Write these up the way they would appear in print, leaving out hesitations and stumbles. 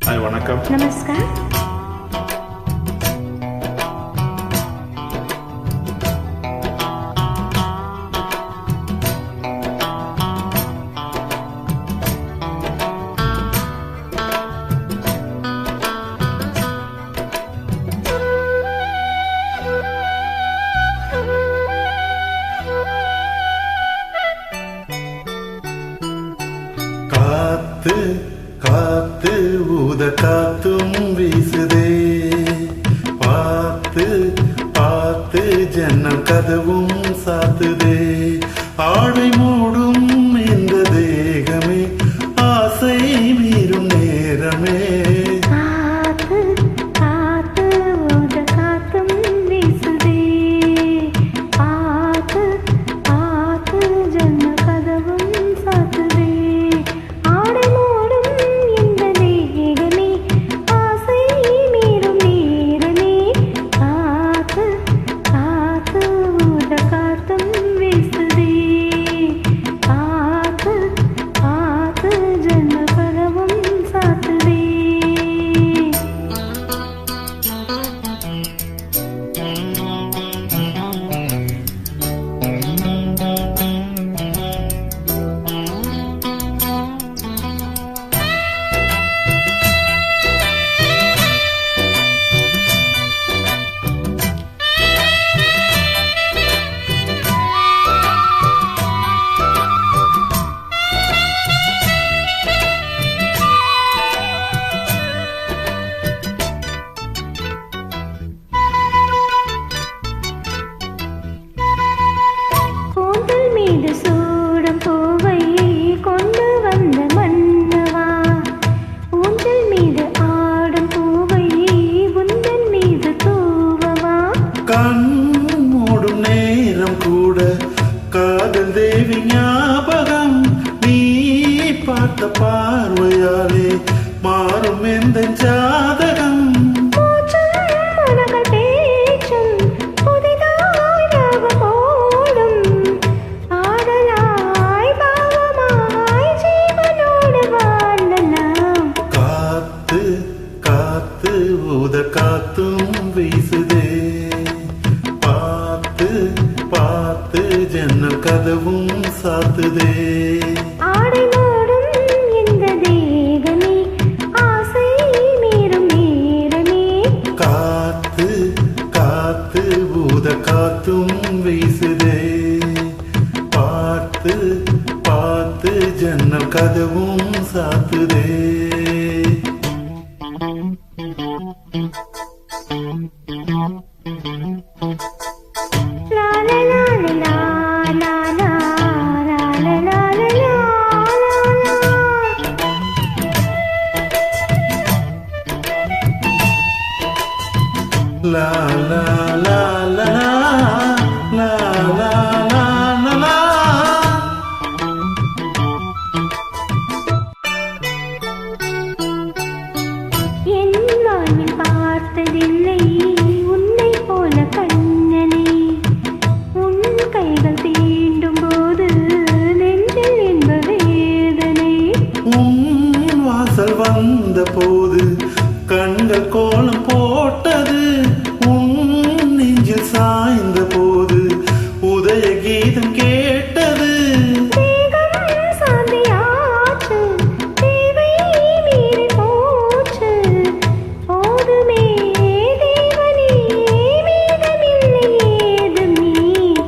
हाय वणक्कम नमस्कार காத்து காத்து ஊத காத்தும் வீசுதே பார்த்து பார்த்து ஜன்னல் கதவும் சாத்துதே ஆடை மூடும் இந்த தேகமே ஆசை மீறும் நேரமே கண்மூடும் நேரம் கூட காதல் தேவி ஞாபகம் நீ பார்த்த பார்வையாலே மாறும் எந்த ஜாதகம் காத்து காத்து ஊத காத்தும் வீசுதே பார்த்து பார்த்து ஜன்னல் கதவும் சாத்துதே ஆடை மூடும் இந்த தேகமே ஆசை மீறும் நேரமே காத்து காத்து ஊத காத்தும் வீசுதே பார்த்து பார்த்து ஜன்னல் கதவும் சாத்துதே La la la la la la la la la. என் வாழ்வில் பார்த்ததில்லை உன்னை போல கண்ணனை உன் கைகள் தீண்டும் போது நெஞ்சில் என்ப வேதனை உன் வாசல் வந்த போது கண்கள் கோலம் போட்டது உன் நெஞ்சில் சாய்ந்த போது உதய கீதம் கேட்டது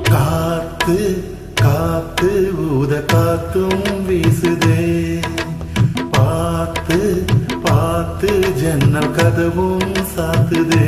காத்து காத்து ஊத காத்தும் வீசுதே பார்த்து பார்த்து ஜன்னல் கதவும் சாத்துதே